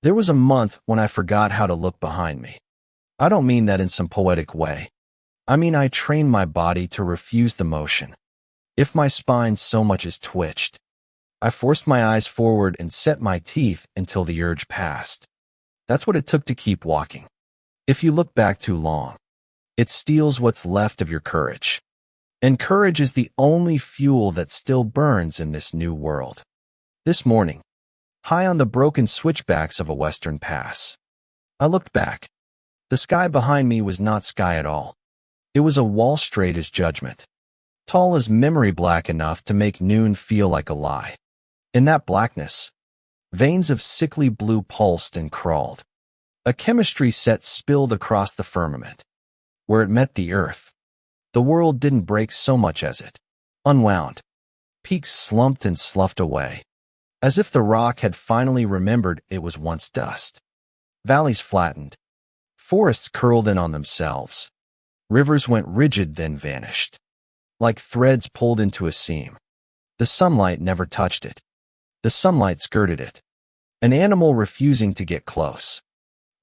There was a month when I forgot how to look behind me. I don't mean that in some poetic way. I mean I trained my body to refuse the motion. If my spine so much as twitched, I forced my eyes forward and set my teeth until the urge passed. That's what it took to keep walking. If you look back too long, it steals what's left of your courage. And courage is the only fuel that still burns in this new world. This morning, high on the broken switchbacks of a western pass, I looked back. The sky behind me was not sky at all. It was a wall straight as judgment, tall as memory, black enough to make noon feel like a lie. In that blackness, veins of sickly blue pulsed and crawled. A chemistry set spilled across the firmament. Where it met the earth, the world didn't break so much as it unwound. Peaks slumped and sloughed away, as if the rock had finally remembered it was once dust. Valleys flattened. Forests curled in on themselves. Rivers went rigid, then vanished, like threads pulled into a seam. The sunlight never touched it. The sunlight skirted it, an animal refusing to get close.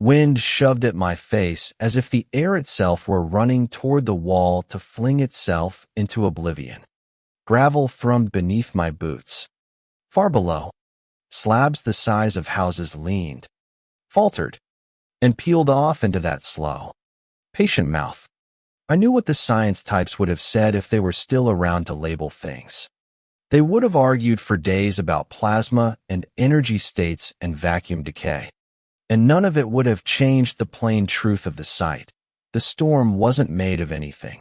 Wind shoved at my face as if the air itself were running toward the wall to fling itself into oblivion. Gravel thrummed beneath my boots. Far below, slabs the size of houses leaned, faltered, and peeled off into that slow, patient mouth. I knew what the science types would have said if they were still around to label things. They would have argued for days about plasma and energy states and vacuum decay. And none of it would have changed the plain truth of the sight. The storm wasn't made of anything.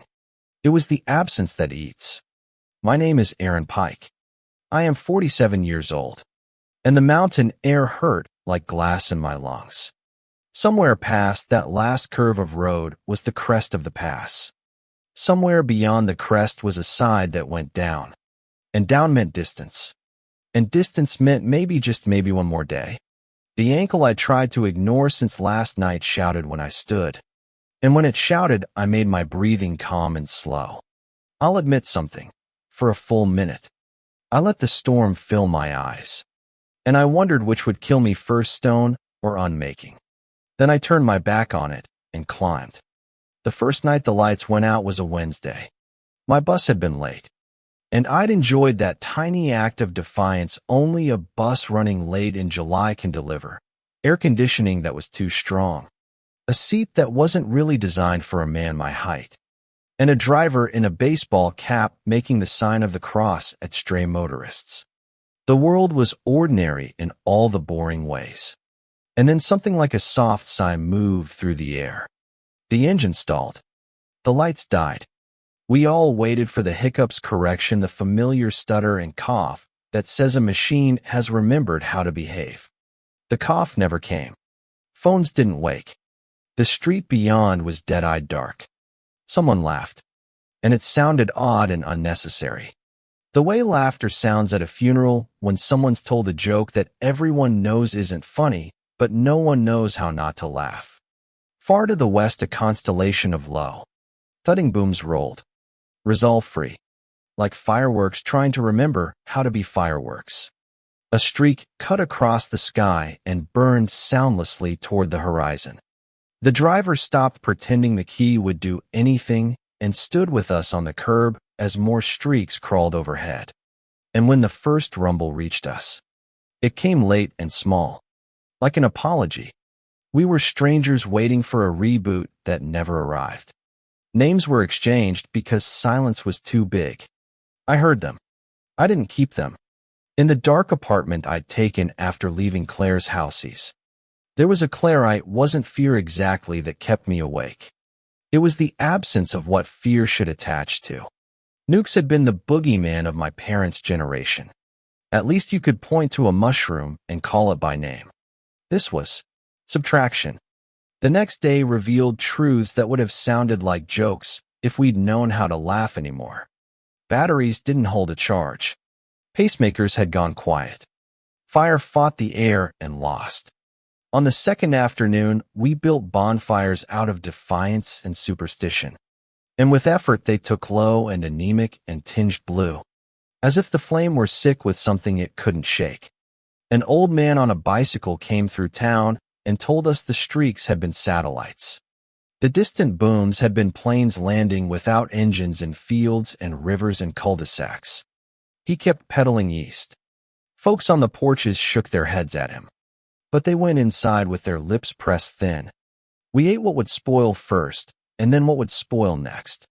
It was the absence that eats. My name is Aaron Pike. I am 47 years old, and the mountain air hurt like glass in my lungs. Somewhere past that last curve of road was the crest of the pass. Somewhere beyond the crest was a side that went down, and down meant distance. And distance meant maybe, just maybe, one more day. The ankle I tried to ignore since last night shouted when I stood. And when it shouted, I made my breathing calm and slow. I'll admit something. For a full minute, I let the storm fill my eyes. And I wondered which would kill me first, stone or unmaking. Then I turned my back on it and climbed. The first night the lights went out was a Wednesday. My bus had been late. And I'd enjoyed that tiny act of defiance only a bus running late in July can deliver. Air conditioning that was too strong. A seat that wasn't really designed for a man my height. And a driver in a baseball cap making the sign of the cross at stray motorists. The world was ordinary in all the boring ways. And then something like a soft sigh moved through the air. The engine stalled. The lights died. We all waited for the hiccup's correction, the familiar stutter and cough that says a machine has remembered how to behave. The cough never came. Phones didn't wake. The street beyond was dead-eyed dark. Someone laughed, and it sounded odd and unnecessary. The way laughter sounds at a funeral when someone's told a joke that everyone knows isn't funny, but no one knows how not to laugh. Far to the west, a constellation of low, thudding booms rolled. Resolve-free, like fireworks trying to remember how to be fireworks. A streak cut across the sky and burned soundlessly toward the horizon. The driver stopped pretending the key would do anything and stood with us on the curb as more streaks crawled overhead. And when the first rumble reached us, it came late and small, like an apology. We were strangers waiting for a reboot that never arrived. Names were exchanged because silence was too big. I heard them. I didn't keep them. In the dark apartment I'd taken after leaving Claire's houses, there was a Clairite. Wasn't fear exactly that kept me awake. It was the absence of what fear should attach to. Nukes had been the boogeyman of my parents' generation. At least you could point to a mushroom and call it by name. This was subtraction. The next day revealed truths that would have sounded like jokes if we'd known how to laugh anymore. Batteries didn't hold a charge. Pacemakers had gone quiet. Fire fought the air and lost. On the second afternoon, we built bonfires out of defiance and superstition. And with effort they took low and anemic and tinged blue, as if the flame were sick with something it couldn't shake. An old man on a bicycle came through town and told us the streaks had been satellites. The distant booms had been planes landing without engines in fields and rivers and cul-de-sacs. He kept pedaling east. Folks on the porches shook their heads at him, but they went inside with their lips pressed thin. We ate what would spoil first, and then what would spoil next.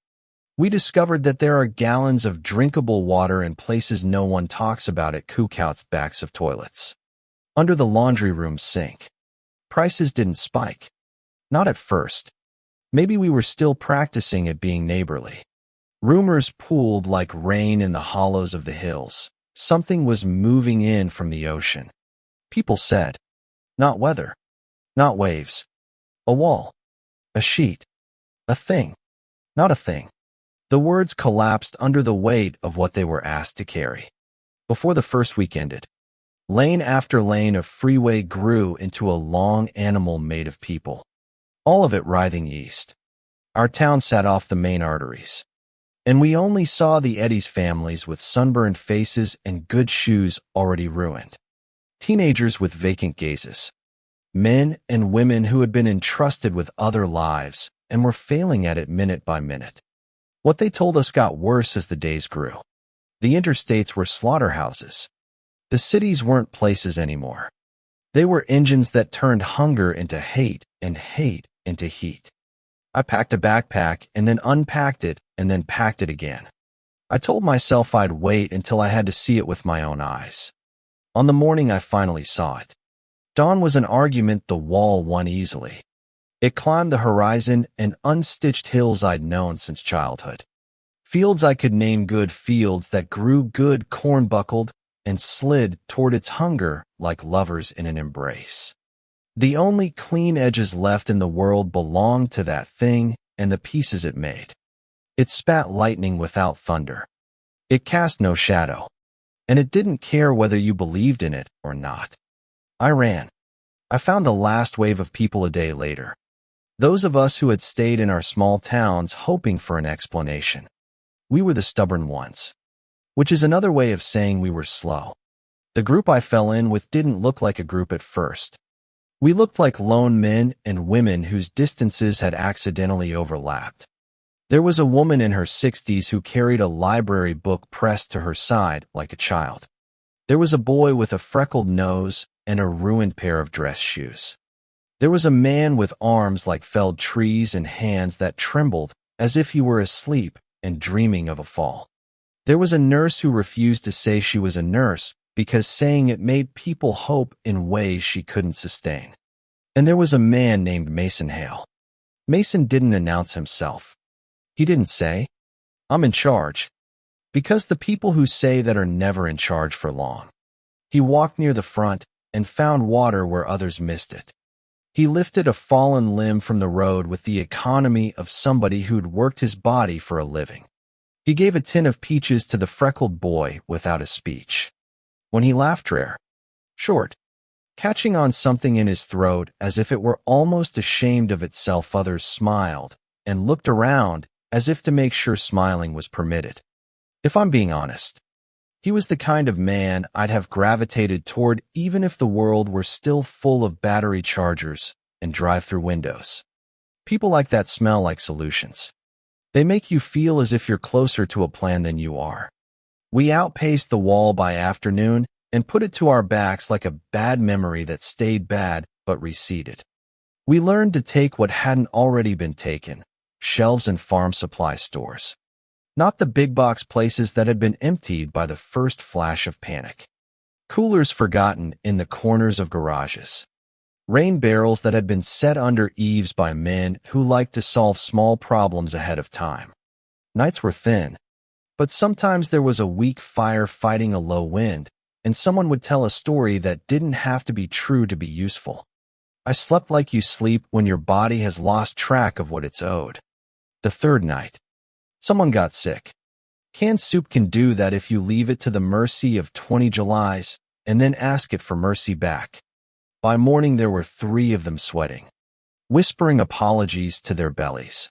We discovered that there are gallons of drinkable water in places no one talks about at cookouts' backs of toilets. Under the laundry room sink. Prices didn't spike. Not at first. Maybe we were still practicing at being neighborly. Rumors pooled like rain in the hollows of the hills. Something was moving in from the ocean. People said, not weather, not waves. A wall. A sheet. A thing. Not a thing. The words collapsed under the weight of what they were asked to carry. Before the first week ended, lane after lane of freeway grew into a long animal made of people, all of it writhing east. Our town sat off the main arteries, and we only saw the Eddies families with sunburned faces and good shoes already ruined. Teenagers with vacant gazes. Men and women who had been entrusted with other lives and were failing at it minute by minute. What they told us got worse as the days grew. The interstates were slaughterhouses. The cities weren't places anymore. They were engines that turned hunger into hate and hate into heat. I packed a backpack and then unpacked it and then packed it again. I told myself I'd wait until I had to see it with my own eyes. On the morning I finally saw it. Dawn was an argument the wall won easily. It climbed the horizon and unstitched hills I'd known since childhood. Fields I could name good fields that grew good corn buckled and slid toward its hunger like lovers in an embrace. The only clean edges left in the world belonged to that thing and the pieces it made. It spat lightning without thunder. It cast no shadow, and it didn't care whether you believed in it or not. I ran. I found the last wave of people a day later. Those of us who had stayed in our small towns hoping for an explanation. We were the stubborn ones. Which is another way of saying we were slow. The group I fell in with didn't look like a group at first. We looked like lone men and women whose distances had accidentally overlapped. There was a woman in her 60s who carried a library book pressed to her side like a child. There was a boy with a freckled nose and a ruined pair of dress shoes. There was a man with arms like felled trees and hands that trembled as if he were asleep and dreaming of a fall. There was a nurse who refused to say she was a nurse because saying it made people hope in ways she couldn't sustain. And there was a man named Mason Hale. Mason didn't announce himself. He didn't say, "I'm in charge," because the people who say that are never in charge for long. He walked near the front and found water where others missed it. He lifted a fallen limb from the road with the economy of somebody who'd worked his body for a living. He gave a tin of peaches to the freckled boy without a speech. When he laughed rare, short, catching on something in his throat as if it were almost ashamed of itself, others smiled and looked around as if to make sure smiling was permitted. If I'm being honest, he was the kind of man I'd have gravitated toward even if the world were still full of battery chargers and drive-through windows. People like that smell like solutions. They make you feel as if you're closer to a plan than you are. We outpaced the wall by afternoon and put it to our backs like a bad memory that stayed bad but receded. We learned to take what hadn't already been taken, shelves and farm supply stores. Not the big box places that had been emptied by the first flash of panic. Coolers forgotten in the corners of garages. Rain barrels that had been set under eaves by men who liked to solve small problems ahead of time. Nights were thin, but sometimes there was a weak fire fighting a low wind, and someone would tell a story that didn't have to be true to be useful. I slept like you sleep when your body has lost track of what it's owed. The third night, someone got sick. Canned soup can do that if you leave it to the mercy of 20 Julys and then ask it for mercy back. By morning there were 3 of them sweating, whispering apologies to their bellies,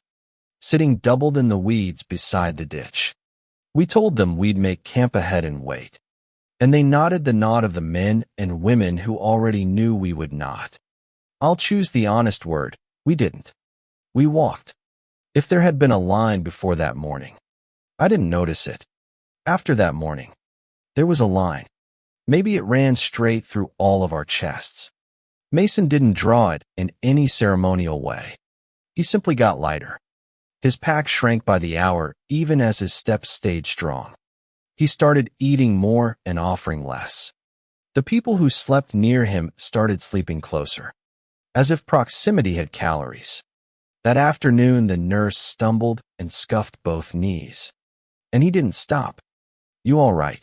sitting doubled in the weeds beside the ditch. We told them we'd make camp ahead and wait. And they nodded the nod of the men and women who already knew we would not. I'll choose the honest word, we didn't. We walked. If there had been a line before that morning, I didn't notice it. After that morning, there was a line. Maybe it ran straight through all of our chests. Mason didn't draw it in any ceremonial way. He simply got lighter. His pack shrank by the hour, even as his steps stayed strong. He started eating more and offering less. The people who slept near him started sleeping closer, as if proximity had calories. That afternoon, the nurse stumbled and scuffed both knees. And he didn't stop. "You all right,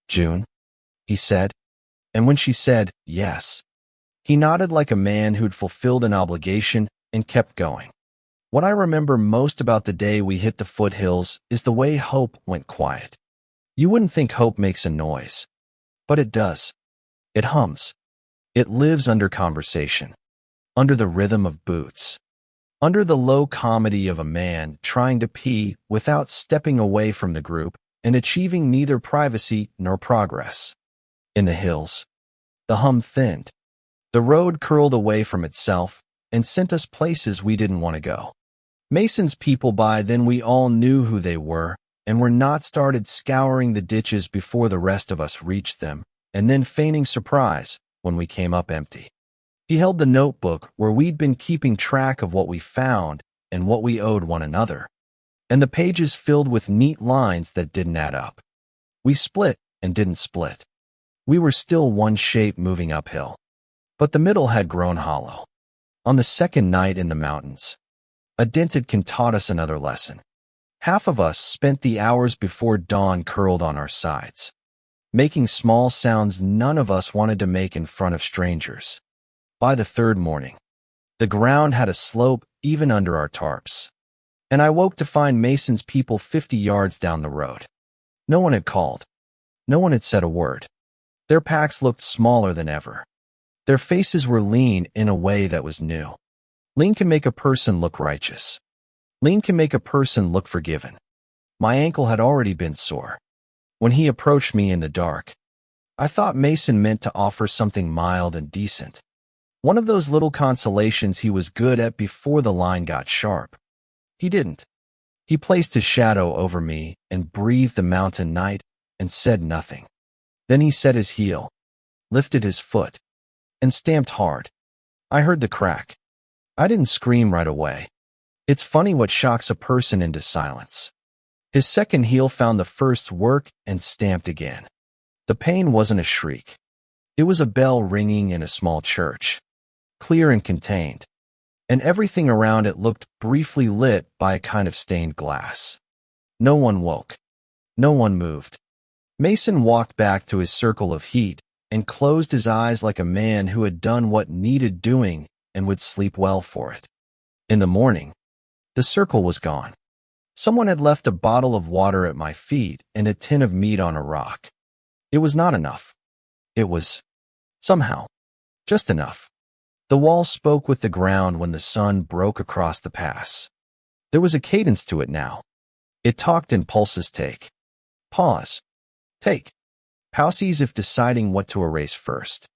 June?" he said. And when she said yes, he nodded like a man who'd fulfilled an obligation and kept going. What I remember most about the day we hit the foothills is the way hope went quiet. You wouldn't think hope makes a noise, but it does. It hums. It lives under conversation, under the rhythm of boots, under the low comedy of a man trying to pee without stepping away from the group and achieving neither privacy nor progress. In the hills, the hum thinned. The road curled away from itself and sent us places we didn't want to go. Mason's people, by then we all knew who they were and were not started scouring the ditches before the rest of us reached them, and then feigning surprise when we came up empty. He held the notebook where we'd been keeping track of what we found and what we owed one another, and the pages filled with neat lines that didn't add up. We split and didn't split. We were still one shape moving uphill, but the middle had grown hollow. On the second night in the mountains, a dented can taught us another lesson. Half of us spent the hours before dawn curled on our sides, making small sounds none of us wanted to make in front of strangers. By the third morning, the ground had a slope even under our tarps, and I woke to find Mason's people 50 yards down the road. No one had called. No one had said a word. Their packs looked smaller than ever. Their faces were lean in a way that was new. Lean can make a person look righteous. Lean can make a person look forgiven. My ankle had already been sore. When he approached me in the dark, I thought Mason meant to offer something mild and decent. One of those little consolations he was good at before the line got sharp. He didn't. He placed his shadow over me and breathed the mountain night and said nothing. Then he set his heel, lifted his foot, and stamped hard. I heard the crack. I didn't scream right away. It's funny what shocks a person into silence. His second heel found the first's work and stamped again. The pain wasn't a shriek. It was a bell ringing in a small church, clear and contained, and everything around it looked briefly lit by a kind of stained glass. No one woke. No one moved. Mason walked back to his circle of heat and closed his eyes like a man who had done what needed doing and would sleep well for it. In the morning, the circle was gone. Someone had left a bottle of water at my feet and a tin of meat on a rock. It was not enough. It was, somehow, just enough. The wall spoke with the ground when the sun broke across the pass. There was a cadence to it now. It talked in pulses: take, pause, take, pauses if deciding what to erase first.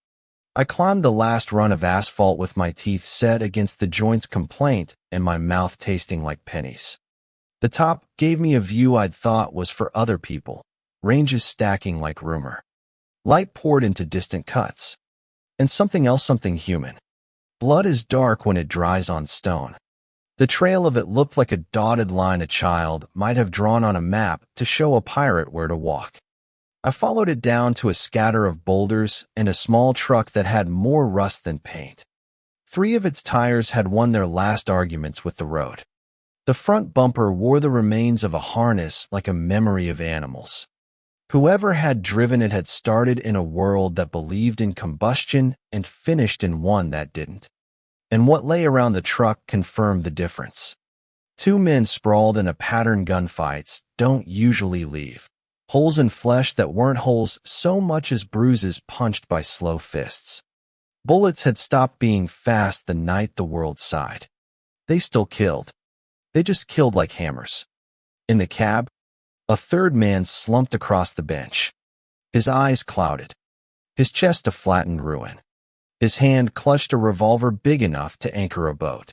I climbed the last run of asphalt with my teeth set against the joint's complaint and my mouth tasting like pennies. The top gave me a view I'd thought was for other people, ranges stacking like rumor. Light poured into distant cuts. And something else, something human. Blood is dark when it dries on stone. The trail of it looked like a dotted line a child might have drawn on a map to show a pirate where to walk. I followed it down to a scatter of boulders and a small truck that had more rust than paint. 3 of its tires had won their last arguments with the road. The front bumper wore the remains of a harness like a memory of animals. Whoever had driven it had started in a world that believed in combustion and finished in one that didn't. And what lay around the truck confirmed the difference. 2 men sprawled in a pattern gunfights don't usually leave holes in flesh that weren't holes so much as bruises punched by slow fists. Bullets had stopped being fast the night the world sighed. They still killed. They just killed like hammers. In the cab, a third man slumped across the bench. His eyes clouded, his chest a flattened ruin. His hand clutched a revolver big enough to anchor a boat.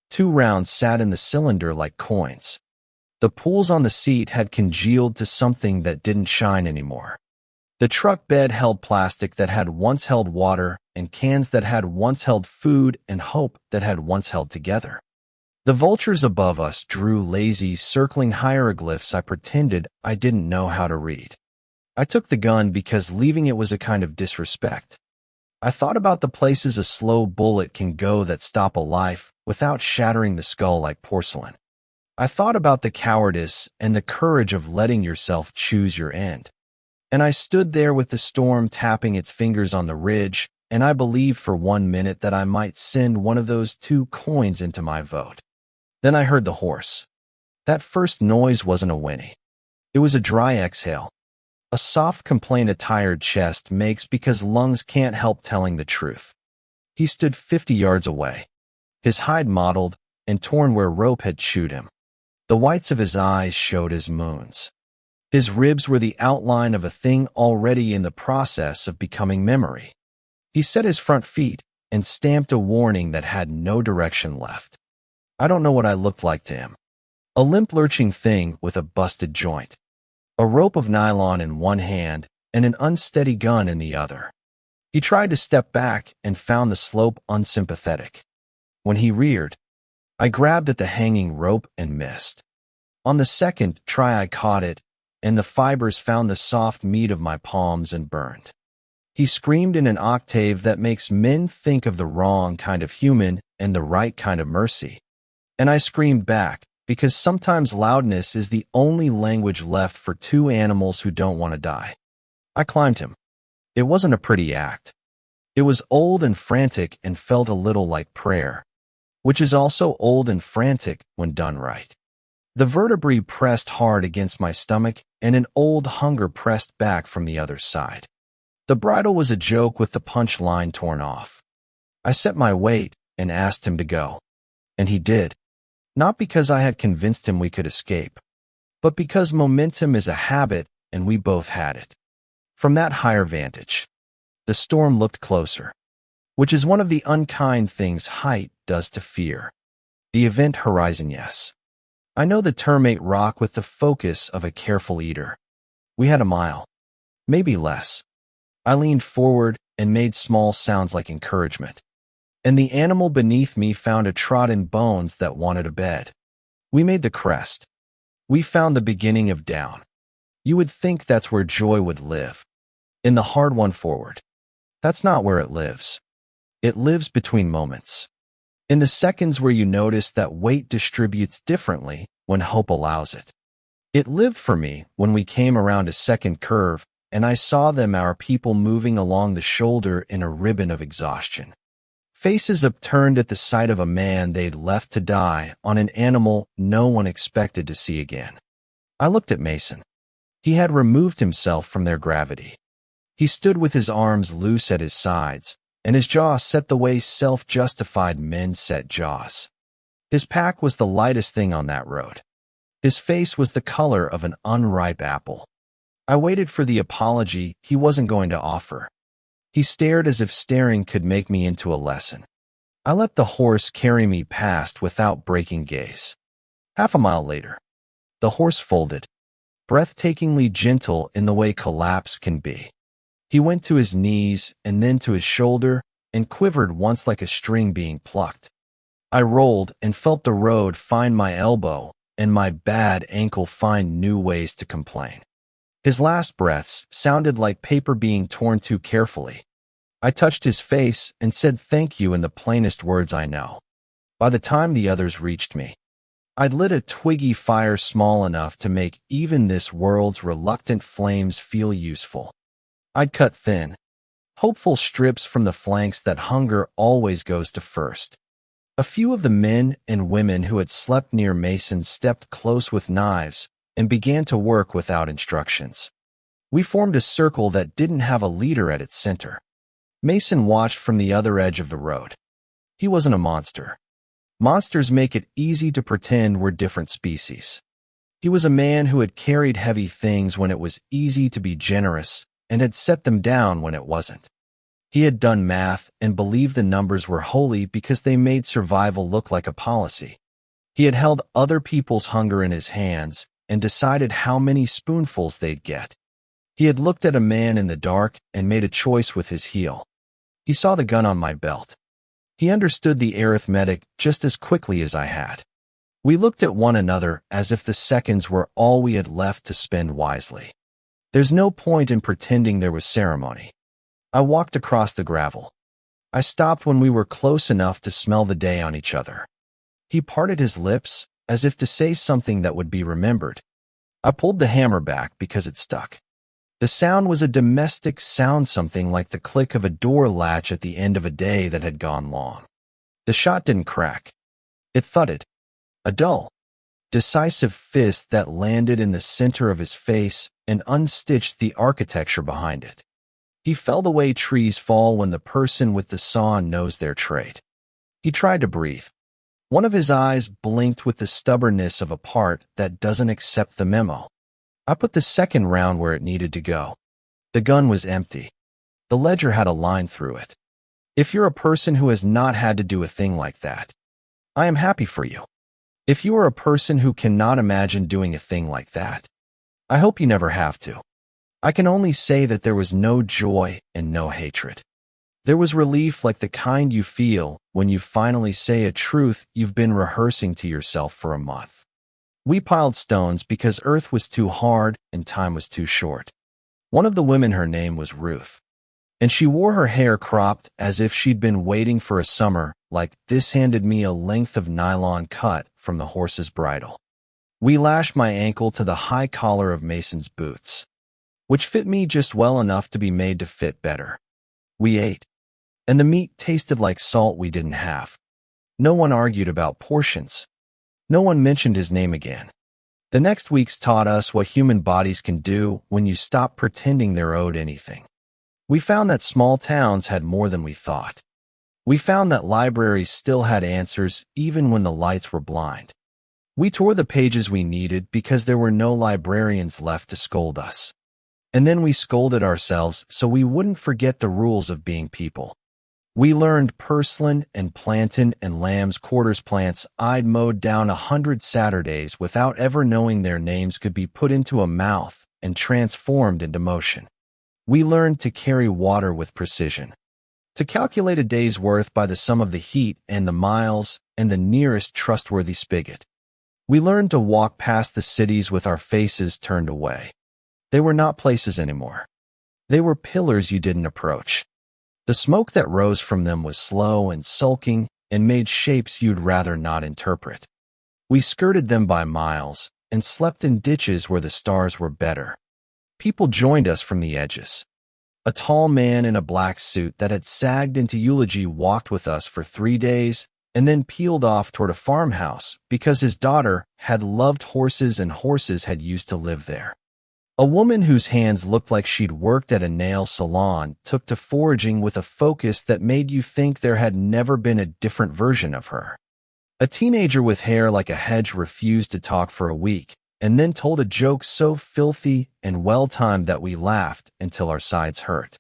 2 rounds sat in the cylinder like coins. The pools on the seat had congealed to something that didn't shine anymore. The truck bed held plastic that had once held water, and cans that had once held food, and hope that had once held together. The vultures above us drew lazy, circling hieroglyphs I pretended I didn't know how to read. I took the gun because leaving it was a kind of disrespect. I thought about the places a slow bullet can go that stop a life without shattering the skull like porcelain. I thought about the cowardice and the courage of letting yourself choose your end. And I stood there with the storm tapping its fingers on the ridge, and I believed for 1 minute that I might send one of those 2 coins into my vote. Then I heard the horse. That first noise wasn't a whinny. It was a dry exhale. A soft complaint a tired chest makes because lungs can't help telling the truth. He stood 50 yards away, his hide mottled and torn where rope had chewed him. The whites of his eyes showed as moons. His ribs were the outline of a thing already in the process of becoming memory. He set his front feet and stamped a warning that had no direction left. I don't know what I looked like to him. A limp lurching thing with a busted joint. A rope of nylon in one hand and an unsteady gun in the other. He tried to step back and found the slope unsympathetic. When he reared, I grabbed at the hanging rope and missed. On the second try I caught it, and the fibers found the soft meat of my palms and burned. He screamed in an octave that makes men think of the wrong kind of human and the right kind of mercy. And I screamed back, because sometimes loudness is the only language left for 2 animals who don't want to die. I climbed him. It wasn't a pretty act. It was old and frantic and felt a little like prayer, which is also old and frantic when done right. The vertebrae pressed hard against my stomach, and an old hunger pressed back from the other side. The bridle was a joke with the punch line torn off. I set my weight and asked him to go. And he did. Not because I had convinced him we could escape, but because momentum is a habit and we both had it. From that higher vantage, the storm looked closer, which is one of the unkind things height does to fear. The event horizon, yes. I know the termite rock with the focus of a careful eater. We had a mile, maybe less. I leaned forward and made small sounds like encouragement. And the animal beneath me found a trodden bones that wanted a bed. We made the crest. We found the beginning of down. You would think that's where joy would live. In the hard one forward. That's not where it lives. It lives between moments. In the seconds where you notice that weight distributes differently when hope allows it. It lived for me when we came around a second curve and I saw them, our people, moving along the shoulder in a ribbon of exhaustion. Faces upturned at the sight of a man they'd left to die on an animal no one expected to see again. I looked at Mason. He had removed himself from their gravity. He stood with his arms loose at his sides, and his jaw set the way self-justified men set jaws. His pack was the lightest thing on that road. His face was the color of an unripe apple. I waited for the apology he wasn't going to offer. He stared as if staring could make me into a lesson. I let the horse carry me past without breaking gaze. Half a mile later, the horse folded, breathtakingly gentle in the way collapse can be. He went to his knees and then to his shoulder and quivered once like a string being plucked. I rolled and felt the road find my elbow and my bad ankle find new ways to complain. His last breaths sounded like paper being torn too carefully. I touched his face and said thank you in the plainest words I know. By the time the others reached me, I'd lit a twiggy fire small enough to make even this world's reluctant flames feel useful. I'd cut thin, hopeful strips from the flanks that hunger always goes to first. A few of the men and women who had slept near Mason stepped close with knives and began to work without instructions. We formed a circle that didn't have a leader at its center. Mason watched from the other edge of the road. He wasn't a monster. Monsters make it easy to pretend we're different species. He was a man who had carried heavy things when it was easy to be generous and had set them down when it wasn't. He had done math and believed the numbers were holy because they made survival look like a policy. He had held other people's hunger in his hands and decided how many spoonfuls they'd get. He had looked at a man in the dark and made a choice with his heel. He saw the gun on my belt. He understood the arithmetic just as quickly as I had. We looked at one another as if the seconds were all we had left to spend wisely. There's no point in pretending there was ceremony. I walked across the gravel. I stopped when we were close enough to smell the day on each other. He parted his lips as if to say something that would be remembered. I pulled the hammer back because it stuck. The sound was a domestic sound, something like the click of a door latch at the end of a day that had gone long. The shot didn't crack. It thudded. A dull, decisive fist that landed in the center of his face and unstitched the architecture behind it. He fell the way trees fall when the person with the saw knows their trade. He tried to breathe. One of his eyes blinked with the stubbornness of a part that doesn't accept the memo. I put the second round where it needed to go. The gun was empty. The ledger had a line through it. If you're a person who has not had to do a thing like that, I am happy for you. If you are a person who cannot imagine doing a thing like that, I hope you never have to. I can only say that there was no joy and no hatred. There was relief like the kind you feel when you finally say a truth you've been rehearsing to yourself for a month. We piled stones because earth was too hard and time was too short. One of the women, her name was Ruth, and she wore her hair cropped as if she'd been waiting for a summer like this. Handed me a length of nylon cut from the horse's bridle. We lashed my ankle to the high collar of Mason's boots, which fit me just well enough to be made to fit better. We ate, and the meat tasted like salt we didn't have. No one argued about portions. No one mentioned his name again. The next weeks taught us what human bodies can do when you stop pretending they're owed anything. We found that small towns had more than we thought. We found that libraries still had answers even when the lights were blind. We tore the pages we needed because there were no librarians left to scold us. And then we scolded ourselves so we wouldn't forget the rules of being people. We learned purslane and plantain and lamb's quarters plants I'd mowed down 100 Saturdays without ever knowing their names could be put into a mouth and transformed into motion. We learned to carry water with precision, to calculate a day's worth by the sum of the heat and the miles and the nearest trustworthy spigot. We learned to walk past the cities with our faces turned away. They were not places anymore. They were pillars you didn't approach. The smoke that rose from them was slow and sulking and made shapes you'd rather not interpret. We skirted them by miles and slept in ditches where the stars were better. People joined us from the edges. A tall man in a black suit that had sagged into eulogy walked with us for 3 days and then peeled off toward a farmhouse because his daughter had loved horses and horses had used to live there. A woman whose hands looked like she'd worked at a nail salon took to foraging with a focus that made you think there had never been a different version of her. A teenager with hair like a hedge refused to talk for a week and then told a joke so filthy and well-timed that we laughed until our sides hurt.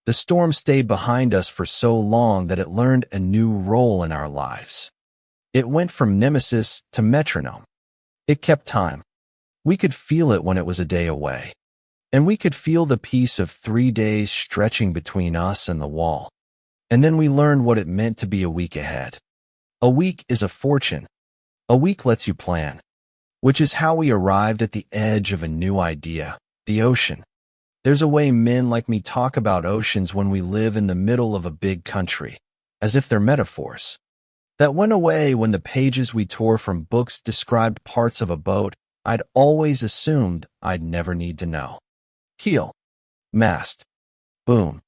The storm stayed behind us for so long that it learned a new role in our lives. It went from nemesis to metronome. It kept time. We could feel it when it was a day away. And we could feel the peace of 3 days stretching between us and the wall. And then we learned what it meant to be a week ahead. A week is a fortune. A week lets you plan. Which is how we arrived at the edge of a new idea, the ocean. There's a way men like me talk about oceans when we live in the middle of a big country, as if they're metaphors. That went away when the pages we tore from books described parts of a boat I'd always assumed I'd never need to know. Keel, mast, boom.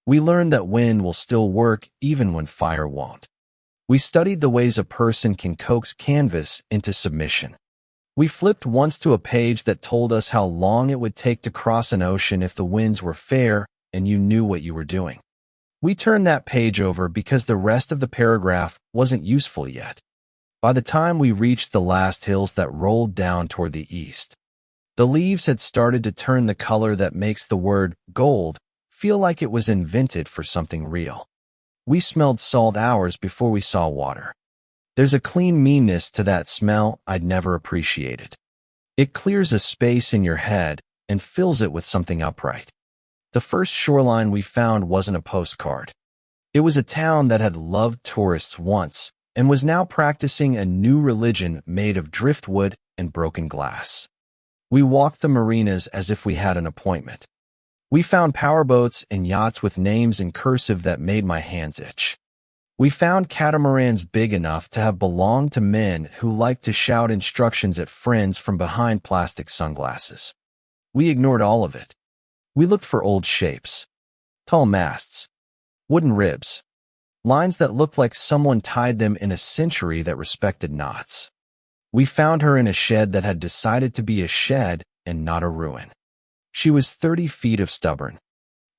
We learned that wind will still work even when fire won't. We studied the ways a person can coax canvas into submission. We flipped once to a page that told us how long it would take to cross an ocean if the winds were fair and you knew what you were doing. We turned that page over because the rest of the paragraph wasn't useful yet. By the time we reached the last hills that rolled down toward the east, The leaves had started to turn the color that makes the word gold feel like it was invented for something real. We smelled salt hours before we saw water. There's a clean meanness to that smell I'd never appreciated. It clears a space in your head and fills it with something upright. The first shoreline we found wasn't a postcard. It was a town that had loved tourists once and was now practicing a new religion made of driftwood and broken glass. We walked the marinas as if we had an appointment. We found powerboats and yachts with names in cursive that made my hands itch. We found catamarans big enough to have belonged to men who liked to shout instructions at friends from behind plastic sunglasses. We ignored all of it. We looked for old shapes, tall masts, wooden ribs, lines that looked like someone tied them in a century that respected knots. We found her in a shed that had decided to be a shed and not a ruin. She was 30 feet of stubborn.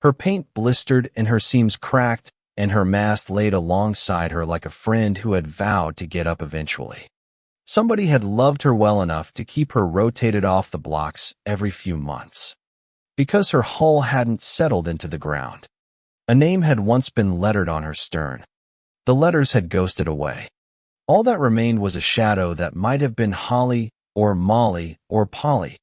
Her paint blistered and her seams cracked, and her mast laid alongside her like a friend who had vowed to get up eventually. Somebody had loved her well enough to keep her rotated off the blocks every few months. Because her hull hadn't settled into the ground. A name had once been lettered on her stern. The letters had ghosted away. All that remained was a shadow that might have been Holly or Molly or Polly.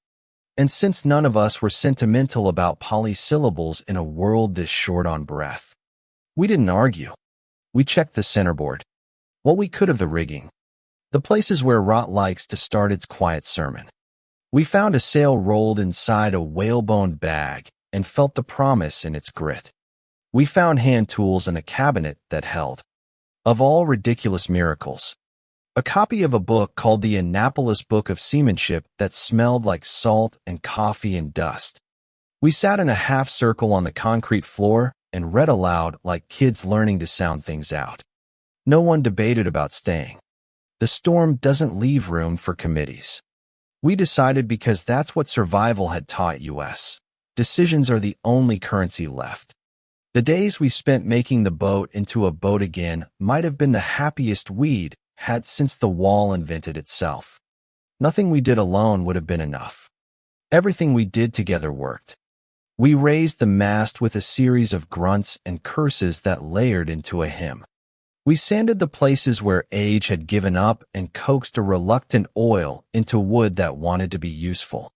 And since none of us were sentimental about polysyllables in a world this short on breath, we didn't argue. We checked the centerboard, what we could of the rigging, the places where rot likes to start its quiet sermon. We found a sail rolled inside a whalebone bag and felt the promise in its grit. We found hand tools and a cabinet that held, of all ridiculous miracles, a copy of a book called the Annapolis Book of Seamanship that smelled like salt and coffee and dust. We sat in a half circle on the concrete floor and read aloud like kids learning to sound things out. No one debated about staying. The storm doesn't leave room for committees. We decided because that's what survival had taught us. Decisions are the only currency left. The days we spent making the boat into a boat again might have been the happiest we'd had since the wall invented itself. Nothing we did alone would have been enough. Everything we did together worked. We raised the mast with a series of grunts and curses that layered into a hymn. We sanded the places where age had given up and coaxed a reluctant oil into wood that wanted to be useful.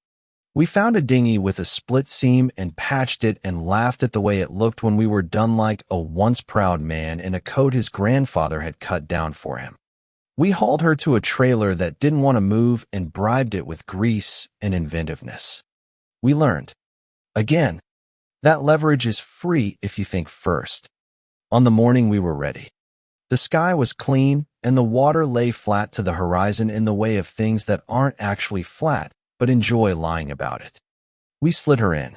We found a dinghy with a split seam and patched it and laughed at the way it looked when we were done like a once proud man in a coat his grandfather had cut down for him. We hauled her to a trailer that didn't want to move and bribed it with grease and inventiveness. We learned, again, that leverage is free if you think first. On the morning we were ready, the sky was clean and the water lay flat to the horizon in the way of things that aren't actually flat, but enjoy lying about it. We slid her in.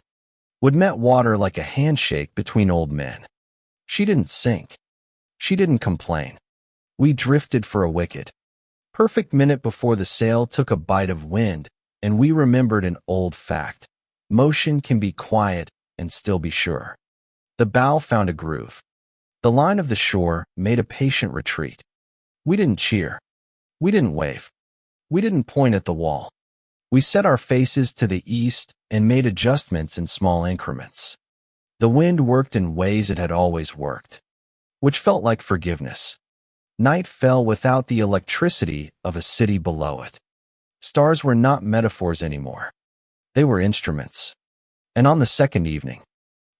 Would met water like a handshake between old men. She didn't sink. She didn't complain. We drifted for a wicked, perfect minute before the sail took a bite of wind, and we remembered an old fact. Motion can be quiet and still be sure. The bow found a groove. The line of the shore made a patient retreat. We didn't cheer. We didn't wave. We didn't point at the wall. We set our faces to the east and made adjustments in small increments. The wind worked in ways it had always worked, which felt like forgiveness. Night fell without the electricity of a city below it. Stars were not metaphors anymore. They were instruments. And on the second evening,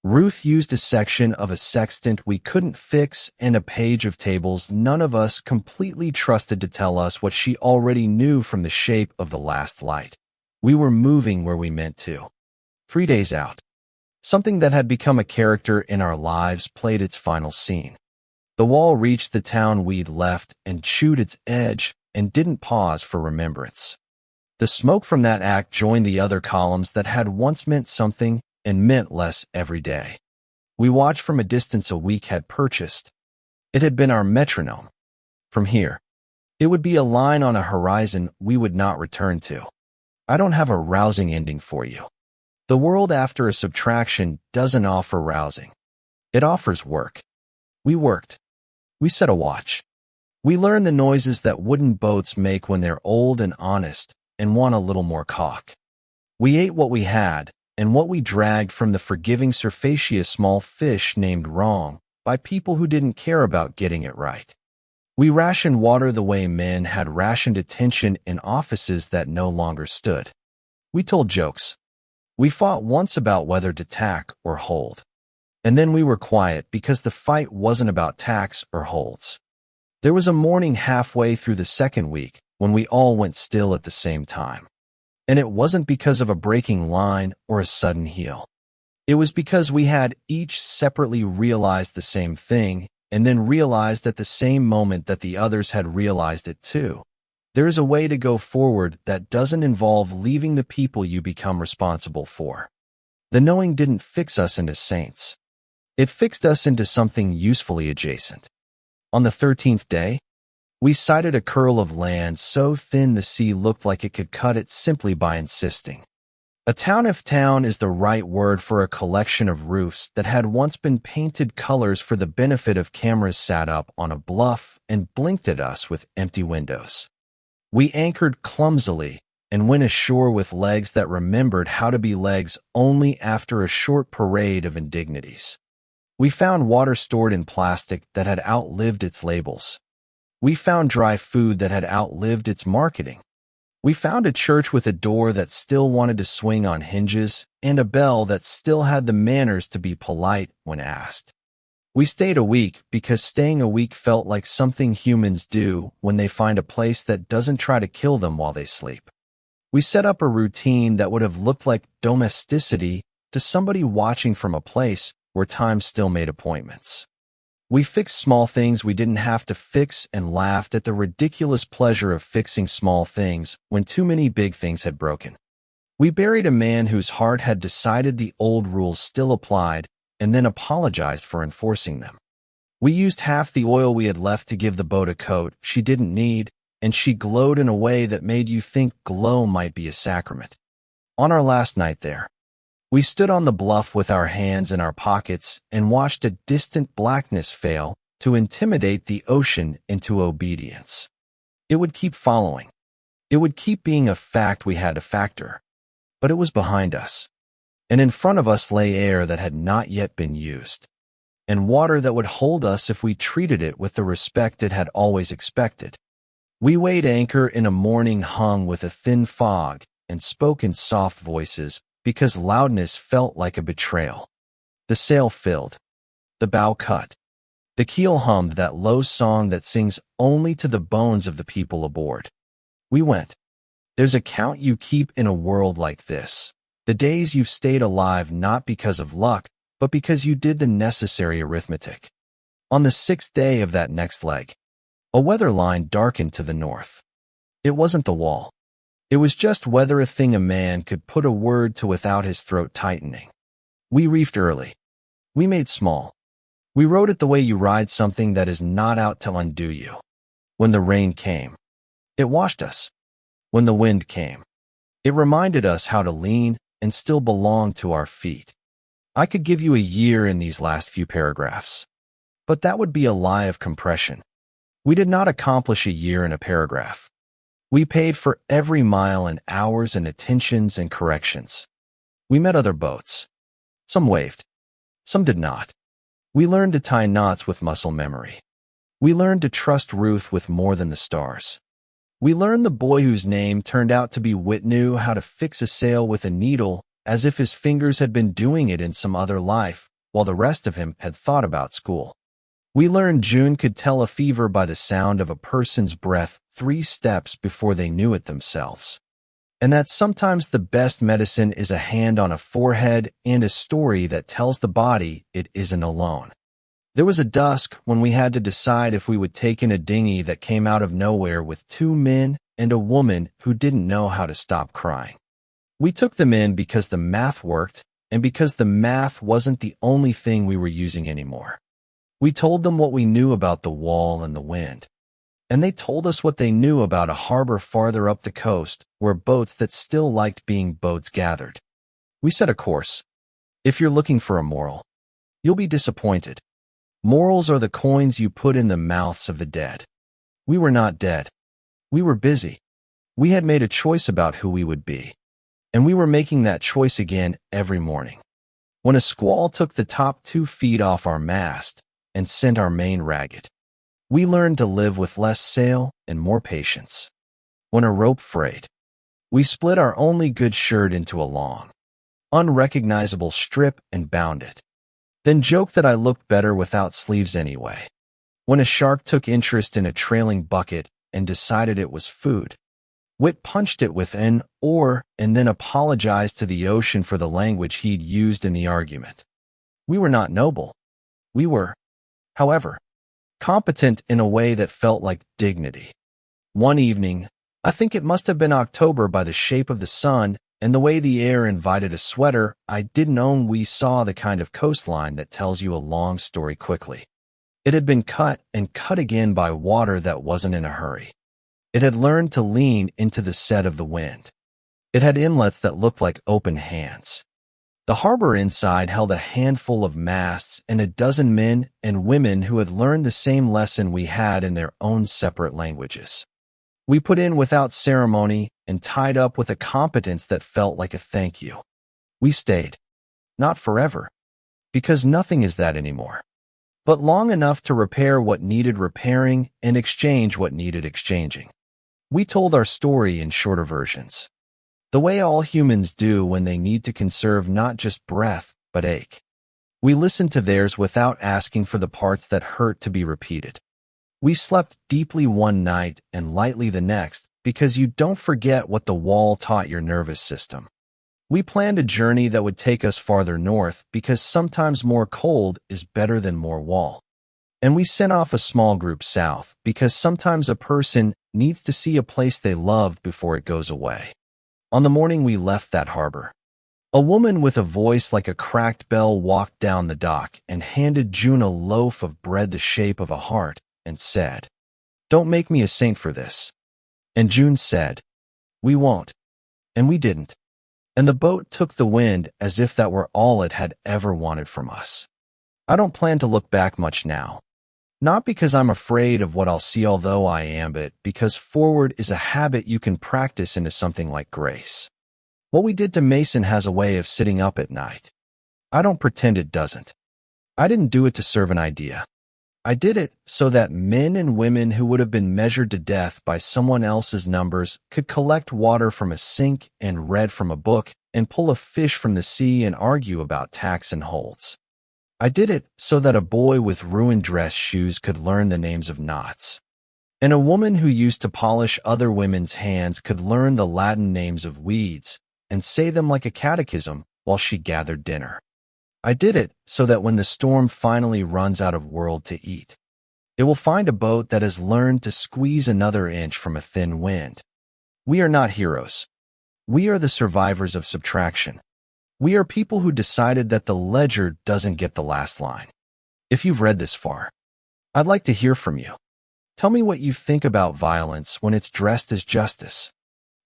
Ruth used a section of a sextant we couldn't fix and a page of tables none of us completely trusted to tell us what she already knew from the shape of the last light. We were moving where we meant to. 3 days out, something that had become a character in our lives played its final scene. The wall reached the town we'd left and chewed its edge and didn't pause for remembrance. The smoke from that act joined the other columns that had once meant something and meant less every day. We watched from a distance a week had purchased. It had been our metronome. From here, it would be a line on a horizon we would not return to. I don't have a rousing ending for you. The world after a subtraction doesn't offer rousing. It offers work. We worked. We set a watch. We learned the noises that wooden boats make when they're old and honest and want a little more caulk. We ate what we had, and what we dragged from the forgiving Cirfacia small fish named wrong by people who didn't care about getting it right. We rationed water the way men had rationed attention in offices that no longer stood. We told jokes. We fought once about whether to tack or hold. And then we were quiet because the fight wasn't about tacks or holds. There was a morning halfway through the second week when we all went still at the same time. And it wasn't because of a breaking line or a sudden heel. It was because we had each separately realized the same thing and then realized at the same moment that the others had realized it too. There is a way to go forward that doesn't involve leaving the people you become responsible for. The knowing didn't fix us into saints. It fixed us into something usefully adjacent. On the 13th day, we sighted a curl of land so thin the sea looked like it could cut it simply by insisting. A town, if town is the right word for a collection of roofs that had once been painted colors for the benefit of cameras sat up on a bluff and blinked at us with empty windows. We anchored clumsily and went ashore with legs that remembered how to be legs only after a short parade of indignities. We found water stored in plastic that had outlived its labels. We found dry food that had outlived its marketing. We found a church with a door that still wanted to swing on hinges and a bell that still had the manners to be polite when asked. We stayed a week because staying a week felt like something humans do when they find a place that doesn't try to kill them while they sleep. We set up a routine that would have looked like domesticity to somebody watching from a place where time still made appointments. We fixed small things we didn't have to fix and laughed at the ridiculous pleasure of fixing small things when too many big things had broken. We buried a man whose heart had decided the old rules still applied and then apologized for enforcing them. We used half the oil we had left to give the boat a coat she didn't need, and she glowed in a way that made you think glow might be a sacrament. On our last night there, we stood on the bluff with our hands in our pockets and watched a distant blackness fail to intimidate the ocean into obedience. It would keep following. It would keep being a fact we had to factor. But it was behind us. And in front of us lay air that had not yet been used. And water that would hold us if we treated it with the respect it had always expected. We weighed anchor in a morning hung with a thin fog and spoke in soft voices because loudness felt like a betrayal. The sail filled. The bow cut. The keel hummed that low song that sings only to the bones of the people aboard. We went. There's a count you keep in a world like this. The days you've stayed alive not because of luck, but because you did the necessary arithmetic. On the 6th day of that next leg, a weather line darkened to the north. It wasn't the wall. It was just whether a thing a man could put a word to without his throat tightening. We reefed early. We made small. We rode it the way you ride something that is not out to undo you. When the rain came, it washed us. When the wind came, it reminded us how to lean and still belong to our feet. I could give you a year in these last few paragraphs, but that would be a lie of compression. We did not accomplish a year in a paragraph. We paid for every mile in hours and attentions and corrections. We met other boats. Some waved. Some did not. We learned to tie knots with muscle memory. We learned to trust Ruth with more than the stars. We learned the boy whose name turned out to be Whit knew how to fix a sail with a needle as if his fingers had been doing it in some other life, while the rest of him had thought about school. We learned June could tell a fever by the sound of a person's breath 3 steps before they knew it themselves. And that sometimes the best medicine is a hand on a forehead and a story that tells the body it isn't alone. There was a dusk when we had to decide if we would take in a dinghy that came out of nowhere with 2 men and a woman who didn't know how to stop crying. We took them in because the math worked and because the math wasn't the only thing we were using anymore. We told them what we knew about the wall and the wind, and they told us what they knew about a harbor farther up the coast where boats that still liked being boats gathered. We set a course. If you're looking for a moral, you'll be disappointed. Morals are the coins you put in the mouths of the dead. We were not dead. We were busy. We had made a choice about who we would be. And we were making that choice again every morning. When a squall took the top 2 feet off our mast and sent our main ragged, we learned to live with less sail and more patience. When a rope frayed, we split our only good shirt into a long, unrecognizable strip and bound it, then joked that I looked better without sleeves anyway. When a shark took interest in a trailing bucket and decided it was food, Wit punched it with an oar and then apologized to the ocean for the language he'd used in the argument. We were not noble. We were, however, competent in a way that felt like dignity. One evening, I think it must have been October by the shape of the sun and the way the air invited a sweater I didn't own, we saw the kind of coastline that tells you a long story quickly. It had been cut and cut again by water that wasn't in a hurry. It had learned to lean into the set of the wind. It had inlets that looked like open hands. The harbor inside held a handful of masts and a dozen men and women who had learned the same lesson we had in their own separate languages. We put in without ceremony and tied up with a competence that felt like a thank you. We stayed. Not forever, because nothing is that anymore, but long enough to repair what needed repairing and exchange what needed exchanging. We told our story in shorter versions, the way all humans do when they need to conserve not just breath, but ache. We listened to theirs without asking for the parts that hurt to be repeated. We slept deeply one night and lightly the next because you don't forget what the wall taught your nervous system. We planned a journey that would take us farther north because sometimes more cold is better than more wall. And we sent off a small group south because sometimes a person needs to see a place they loved before it goes away. On the morning we left that harbor, a woman with a voice like a cracked bell walked down the dock and handed June a loaf of bread the shape of a heart and said, "Don't make me a saint for this." And June said, "We won't." And we didn't. And the boat took the wind as if that were all it had ever wanted from us. I don't plan to look back much now. Not because I'm afraid of what I'll see, although I am, but because forward is a habit you can practice into something like grace. What we did to Mason has a way of sitting up at night. I don't pretend it doesn't. I didn't do it to serve an idea. I did it so that men and women who would have been measured to death by someone else's numbers could collect water from a sink and read from a book and pull a fish from the sea and argue about tax and holds. I did it so that a boy with ruined dress shoes could learn the names of knots, and a woman who used to polish other women's hands could learn the Latin names of weeds and say them like a catechism while she gathered dinner. I did it so that when the storm finally runs out of world to eat, it will find a boat that has learned to squeeze another inch from a thin wind. We are not heroes. We are the survivors of subtraction. We are people who decided that the ledger doesn't get the last line. If you've read this far, I'd like to hear from you. Tell me what you think about violence when it's dressed as justice.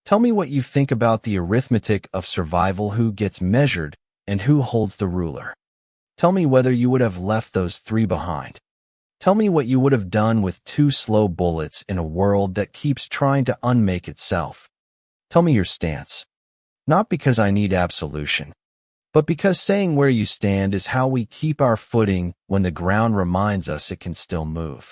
Tell me what you think about the arithmetic of survival, who gets measured and who holds the ruler. Tell me whether you would have left those 3 behind. Tell me what you would have done with 2 slow bullets in a world that keeps trying to unmake itself. Tell me your stance. Not because I need absolution, but because saying where you stand is how we keep our footing when the ground reminds us it can still move.